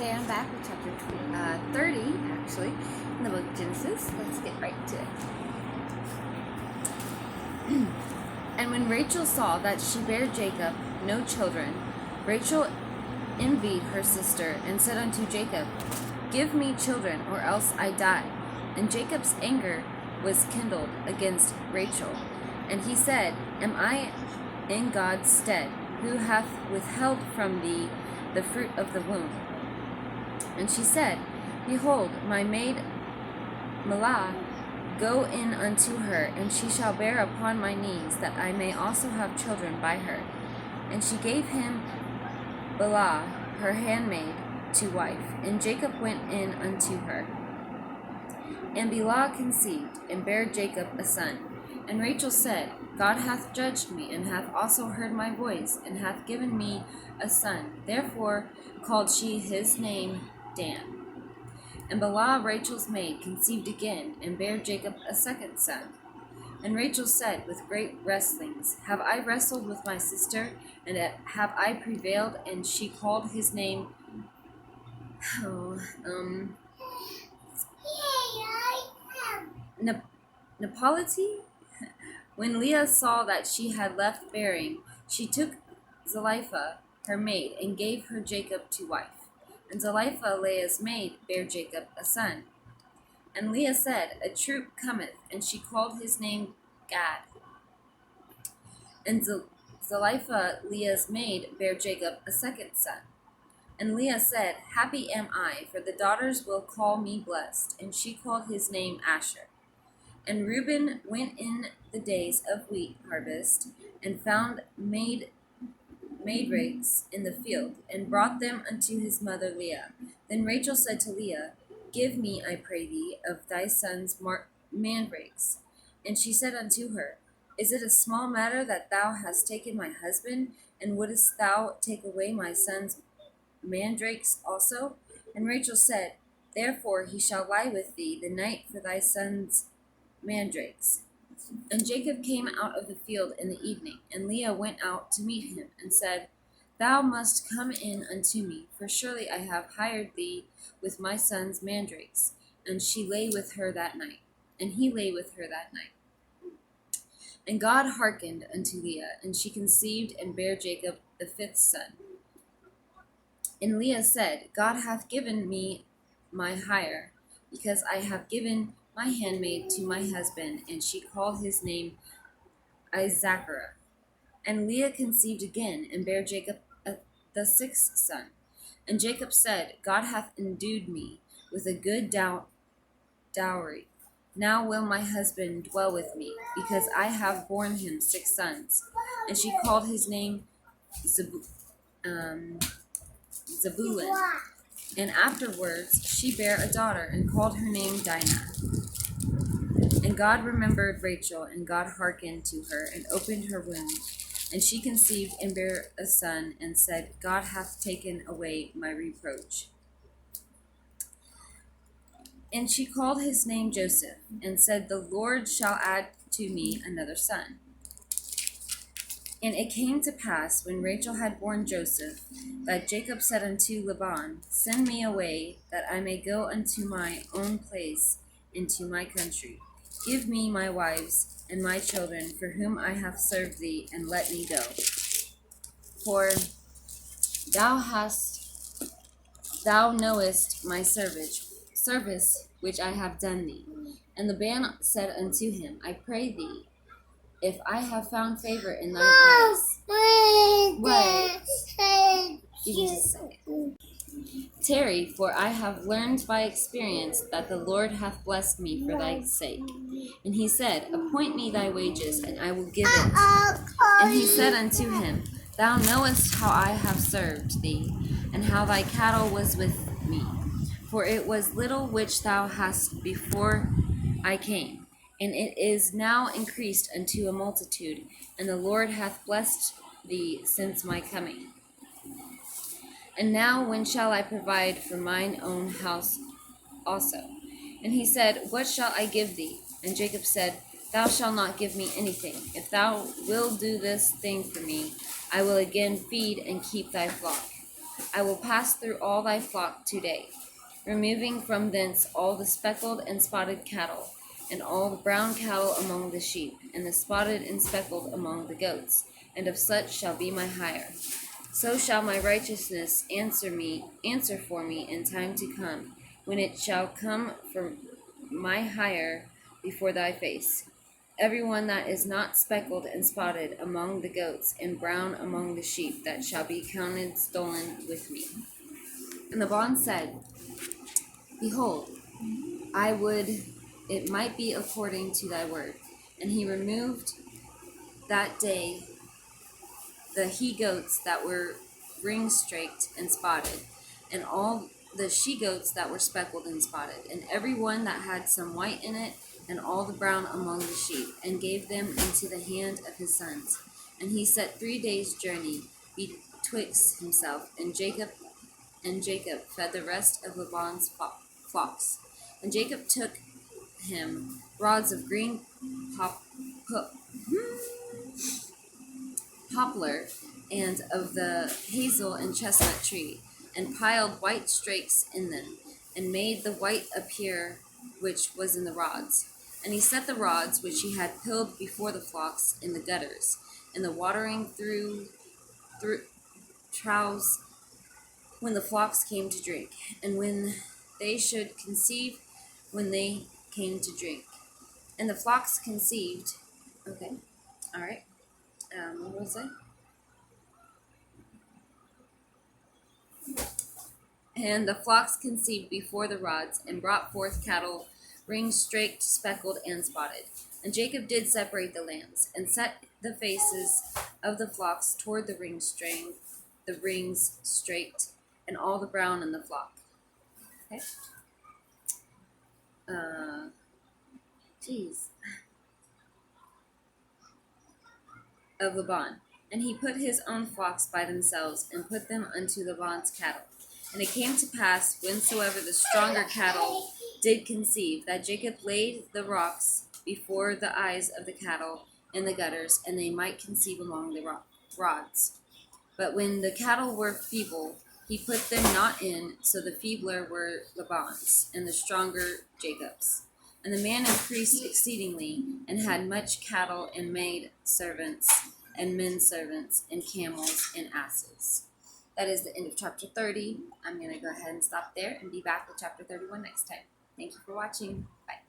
today I'm back with chapter 30, actually, in the book of Genesis. Let's get right to it. And when Rachel saw that she bare Jacob no children, Rachel envied her sister, and said unto Jacob, Give me children, or else I die. And Jacob's anger was kindled against Rachel. And he said, Am I in God's stead, who hath withheld from thee the fruit of the womb? And she said, Behold, my maid Mahlah, go in unto her, and she shall bear upon my knees, that I may also have children by her. And she gave him Bilhah, her handmaid, to wife. And Jacob went in unto her. And Bilhah conceived, and bare Jacob a son. And Rachel said, God hath judged me, and hath also heard my voice, and hath given me a son. Therefore called she his name Dan. And Bilhah, Rachel's maid, conceived again, and bare Jacob a second son. And Rachel said with great wrestlings, Have I wrestled with my sister, and have I prevailed? And she called his name Naphtali. When Leah saw that she had left bearing, she took Zilpah, her maid, and gave her Jacob to wife. And Zilpah, Leah's maid, bare Jacob a son. And Leah said, A troop cometh, and she called his name Gad. And Zilpah, Leah's maid, bare Jacob a second son. And Leah said, Happy am I, for the daughters will call me blessed. And she called his name Asher. And Reuben went in the days of wheat harvest, and found mandrakes in the field, and brought them unto his mother Leah. Then Rachel said to Leah, Give me, I pray thee, of thy son's mandrakes. And she said unto her, Is it a small matter that thou hast taken my husband, and wouldest thou take away my son's mandrakes also? And Rachel said, Therefore he shall lie with thee the night for thy son's mandrakes. And Jacob came out of the field in the evening, and Leah went out to meet him, and said, Thou must come in unto me, for surely I have hired thee with my son's mandrakes. And she lay with her that night, and he lay with her that night. And God hearkened unto Leah, and she conceived, and bare Jacob the fifth son. And Leah said, God hath given me my hire, because I have given my handmaid to my husband. And she called his name Issachar. And Leah conceived again, and bare Jacob the sixth son. And Jacob said, God hath endued me with a good dowry. Now will my husband dwell with me, because I have borne him 6 sons. And she called his name Zebulun. And afterwards she bare a daughter, and called her name Dinah. And God remembered Rachel, and God hearkened to her, and opened her womb. And she conceived, and bare a son, and said, God hath taken away my reproach. And she called his name Joseph, and said, The Lord shall add to me another son. And it came to pass, when Rachel had borne Joseph, that Jacob said unto Laban, Send me away, that I may go unto my own place, into my country. Give me my wives and my children, for whom I have served thee, and let me go. For thou knowest my service which I have done thee. And Laban said unto him, I pray thee, if I have found favor in thine eyes. What? Give me just a second. Tarry, for I have learned by experience that the Lord hath blessed me for thy sake. And he said, Appoint me thy wages, and I will give it. And he said unto him, Thou knowest how I have served thee, and how thy cattle was with me. For it was little which thou hast before I came, and it is now increased unto a multitude, and the Lord hath blessed thee since my coming. And now when shall I provide for mine own house also? And he said, What shall I give thee? And Jacob said, Thou shalt not give me anything. If thou wilt do this thing for me, I will again feed and keep thy flock. I will pass through all thy flock today, removing from thence all the speckled and spotted cattle, and all the brown cattle among the sheep, and the spotted and speckled among the goats, and of such shall be my hire. So shall my righteousness answer for me in time to come, when it shall come for my hire before thy face. Every one that is not speckled and spotted among the goats, and brown among the sheep, that shall be counted stolen with me. And the bond said, Behold, I would it might be according to thy word. And he removed that day the he goats that were ring straked and spotted, and all the she goats that were speckled and spotted, and every one that had some white in it, and all the brown among the sheep, and gave them into the hand of his sons. And he set 3 days' journey betwixt himself and Jacob fed the rest of Laban's flocks. And Jacob took him rods of green pop, pop, poplar and of the hazel and chestnut tree, and piled white strakes in them, and made the white appear which was in the rods. And he set the rods which he had pilled before the flocks in the gutters, and the watering through troughs when the flocks came to drink, and when they should conceive when they came to drink. And the flocks conceived. Okay, all right. What was it? And the flocks conceived before the rods, and brought forth cattle, ring straked, speckled, and spotted. And Jacob did separate the lambs, and set the faces of the flocks toward the rings straked, and all the brown in the flock. Okay. Jeez. Of Laban. And he put his own flocks by themselves, and put them unto Laban's cattle. And it came to pass, whensoever the stronger cattle did conceive, that Jacob laid the rocks before the eyes of the cattle in the gutters, and they might conceive among the rods. But when the cattle were feeble, he put them not in, so the feebler were Laban's, and the stronger Jacob's. And the man increased exceedingly, and had much cattle, and maid servants, and men servants, and camels, and asses. That is the end of chapter 30. I'm going to go ahead and stop there and be back with chapter 31 next time. Thank you for watching. Bye.